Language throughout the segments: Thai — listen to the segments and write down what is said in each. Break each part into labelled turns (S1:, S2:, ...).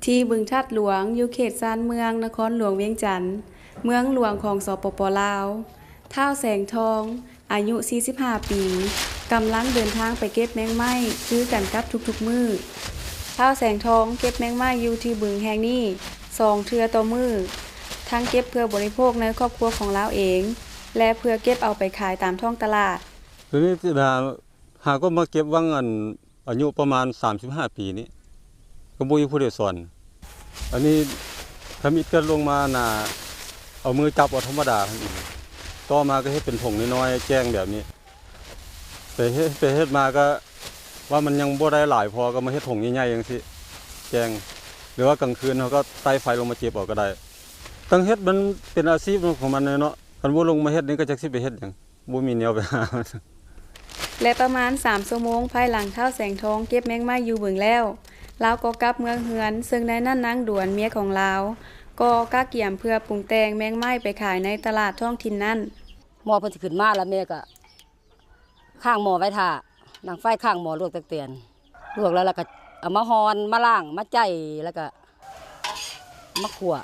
S1: ที่บึงทัดหลวงอยู่เขตซานเมืองนครหลวงเวียงจันทน์เมืองหลวงของสปป.ลาวท้าวแสงทองอายุ 45 ปีกำลังเดินทางไปเก็บแมงไม้คือกันกับทุกๆมื้อท้าวแสงทองเก็บแมงไม้อยู่ที่บึงแห่งนี้2 เทื่อต่อมื้อทั้งเก็บเพื่อบริโภคในครอบครัวของลาวเองและเพื่อเก็บเอาไปขายตามท้องตลาด
S2: ทีนี้หาก็มาเก็บวังอายุประมาณ35 ปีนี้ก็บ่มีผู้ใดสอนอันนี้ถ้ามีเกิดลงมาน่ะเอามือจับเอาธรรมดาต่อมาก็เฮ็ดเป็นผงน้อยๆแจ้งแบบนี้ไปเฮ็ดมาก็ว่ามันยังบ่ได้หลายพอก็มาเฮ็ดผงใหญ่ๆจังซี่แจ้งหรือว่ากลางคืนเฮาก็ไต่ไฟลงมาเก็บเอาก็ได้ตั้งเฮ็ดมันเป็นอาชีพของมันเนาะคันบ่ลงมาเฮ็ดนี่ก็จักสิไปเฮ็ดหยังบ่มีแนวไปหา
S1: และประมาณ3 ชั่วโมงภายหลังท้าวแสงทองเก็บแมงไม้อยู่บึงแล้วลาวก็กลับเมืองเฮือนซึ่งในนั้นนางดวนเมียของลาวก็กะเกี่ยมเพื่อปรุงแต่งแมงไม้ไปขายในตลาดท้องถิ่นนั้น
S3: หม้อเพิ่นสิขึ้นมาแล้วแม่ก็ข้างหม้อไว้ท่านั่งไฟข้างหม้อลวกตักเตียนลวกแล้วก็เอามาฮอนมาล้างมาใจแล้วก็มาขั่ว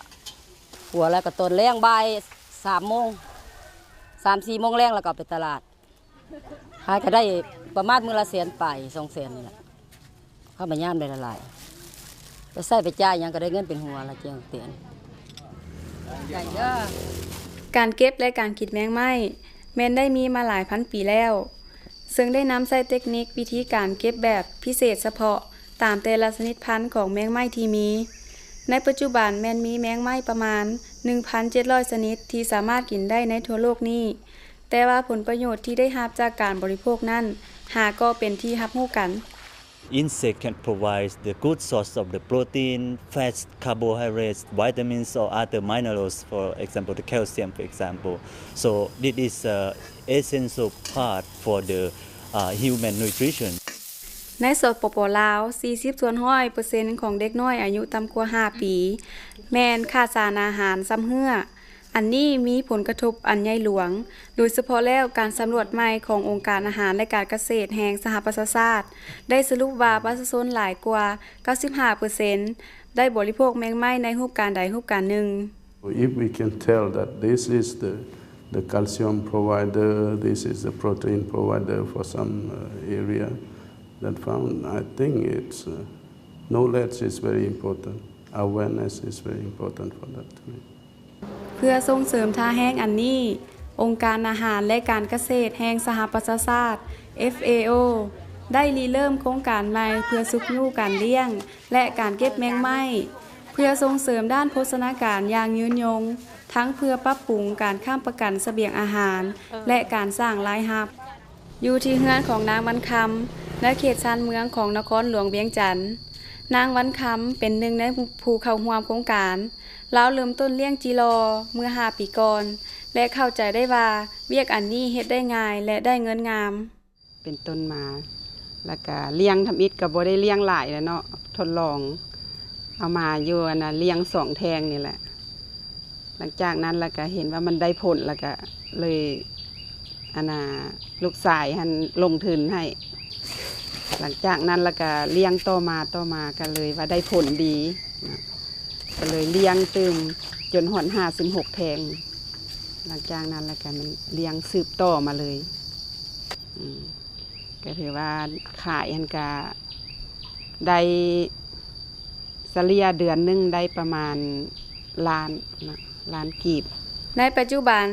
S3: แล้วก็ตอนแรงบ่าย3 โมง 3-4 โมงแรงแล้วก็ไปตลาดขายก็ได้ประมาณมื้อละ100,000ไป200,000นี่แหละเข้ามาย่ามได้ละลายไปใส่ไปจ่ายหยังก็ได้เงินเป็นหัวละเจียงเตียนใหญ่เด้อ
S1: การเก็บและการคิดแมงไม้แม้นได้มีมาหลายพันปีแล้วซึ่งได้นำใช้เทคนิควิธีการเก็บแบบพิเศษเฉพาะตามแต่ละชนิดพันธุ์ของแมงไม้ที่มีในปัจจุบันแม้นมีแมงไม้ประมาณ 1,700 ชนิดที่สามารถกินได้ในทั่วโลกนี้แต่ว่าผลประโยชน์ที่ได้รับจากการบริโภคนั้นหาก็เป็นที่รับรู้กัน
S4: Insect can provide the good source of the protein, fats, carbohydrates, vitamins or other minerals, for example, the calcium, for example. So this is an essential part for the human nutrition.
S1: ในสปป.ลาว 40% ของเด็กน้อยอายุต่ำกว่า 5 ปีแม่นขาดสารอาหารซ้ำเหืออันนี้มีผลกระทบอันใหญ่หลวงโดยเฉพาะแล้วการสำรวจใหม่ขององค์การอาหารและการเกษตรแห่งสหประชาชาติได้สรุปว่าประชาชนหลายกว่า 95% ได้บริโภคแมงไม้ในรูปการใดรูปการหนึ่ง
S5: If we can tell that this is the calcium provider, this is the protein provider for some area that found, I think it's knowledge is very important. Awareness is very important for that to me.
S1: เพื่อส่งเสริมท่าแห้งอันนี้องค์การอาหารและการเกษตรแห่งสหประชาชาติ FAO ได้ริเริ่มโครงการใหม่เพื่อสุขยู่การเลี้ยงและการเก็บแมงไม้เพื่อส่งเสริมด้านโภชนาการอย่างยืนยงทั้งเพื่อปรับปรุงการค้ำประกันเสบียงอาหารและการสร้างรายรับอยู่ที่เฮือนของนางวันคำในเขตชานเมืองของนครหลวงเวียงจันทน์นางวันคำเป็นหนึ่งในผู้เข้าร่วมโครงการลาวเริ่มต้นเลี้ยงจิรอเมื่อ5 ปีก่อนและเข้าใจได้ว่าเวียกอันนี้เฮ็ดได้ง่ายและได้เงินงาม
S6: เป็นต้นมาแล้วก็เลี้ยงทำอิฐก็บ่ได้เลี้ยงหลายแล้วเนาะทดลองเอามาอยู่น่ะเลี้ยง2 แทงนี่แหละหลังจากนั้นแล้วก็เห็นว่ามันได้ผลแล้วก็เลยลูกชายหันลงทุนให้หลังจากนั้นแล้วก็เลี้ยงต่อมาก็เลยว่าได้ผลดีนะก็เลยเลี้ยงตื่มจนหอน56 แทงหลังจากนั้นแล้วก็มันเลี้ยงสืบต่อมาเลยก็ถือว่าขายหันกาได้เฉลี่ยเดือนนึงได้ประมาณล้านกีบ
S1: ในปัจจุบัน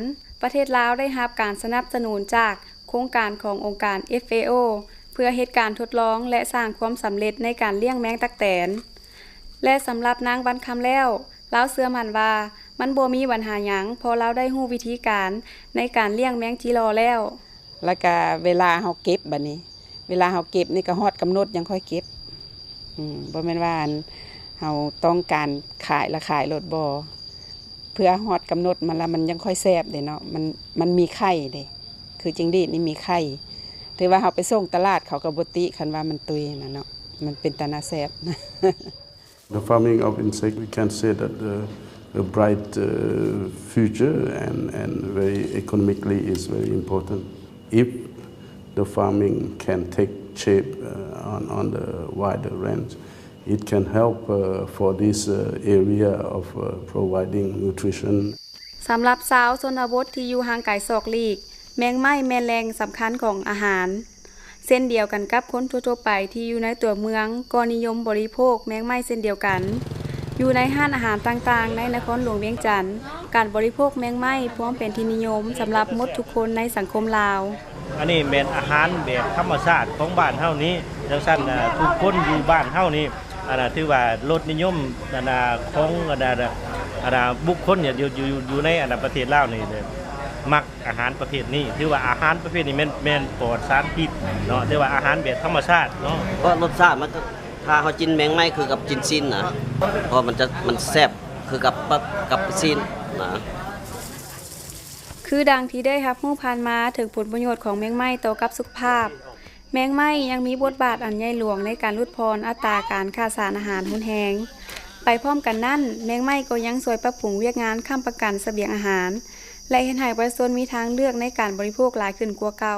S1: ประเทศลาวได้รับการสนับสนุนจากโครงการขององค์การ FAO เพื่อเฮ็ดการทดลองและสร้างความสำเร็จในการเลี้ยงแมงตักแตนและสำหรับนางวันคำแล้วลาวเชื่อมั่นว่ามันบ่มีปัญหาหยังเพราะลาวได้รู้วิธีการในการเลี้ยงแมงจิรอแล้ว
S6: ก็เวลาเฮาเก็บบัดนี้เวลาเฮาเก็บนี่ก็ฮอดกำหนดยังค่อยเก็บบ่แม่นว่าเฮาต้องการขายละขายรถบ่เพื่อฮอดกำหนดมันแล้วมันยังค่อยแซ่บเด้เนาะมันมีไข่เด้คือจิงดีดนี่มีไข่ถือว่าเฮาไปส่งตลาดเขาก็บ่ติคันว่ามันตุยน่ะเนาะมันเป็นตาน่าแซ่บ
S5: The farming of insect, we can say that a bright future and very economically is very important. If the farming can take shape on the wider range, it can help for this area of providing nutrition.
S1: สำหรับชาวชนบทที่อยู่ห่างไกลศอกลีกแมงไม้แมลงสำคัญของอาหารเช่นเดียวกันกับคนทั่วไปที่อยู่ในตัวเมืองก็นิยมบริโภคแมงไม้เช่นเดียวกันอยู่ในห้านอาหารต่างๆในนครหลวงเวียงจันทน์การบริโภคแมงไม้พร้อมเป็นที่นิยมสำหรับหมดทุกคนในสังคมลาว
S7: อันนี้เป็นอาหารแบบธรรมชาติของบ้านเฮานี้จังซั่นทุกคนอยู่บ้านเฮานี้ถือว่าลดนิยมของบุคคลอยู่ในประเทศลาวนี่มักอาหารประเภทนี้ถือว่าอาหารประเภทนี้แม่นปลอดสารพิษเนาะแต่ว่าอาหารแบบธรรมชาติเนาะ
S8: เพราะรสชาติมันถ้าเฮากินแมงไม้คือกับกินซีนนะเพราะมันแซ่บคือกับซีนนะ
S1: คือดังที่ได้รับรู้ผ่านมาถึงผลประโยชน์ของแมงไม้ต่อกับสุขภาพแมงไม้ยังมีบทบาทอันใหญ่หลวงในการลดพรอัตราการขาดสารอาหารรุนแรงไปพร้อมกันนั้นแมงไม้ก็ยังช่วยปรับปรุงเวียกงานค้ำประกันเสบียงอาหารและเฮ็ดให้ประชาชนมีทางเลือกในการบริโภคหลายขึ้นกว่าเก่า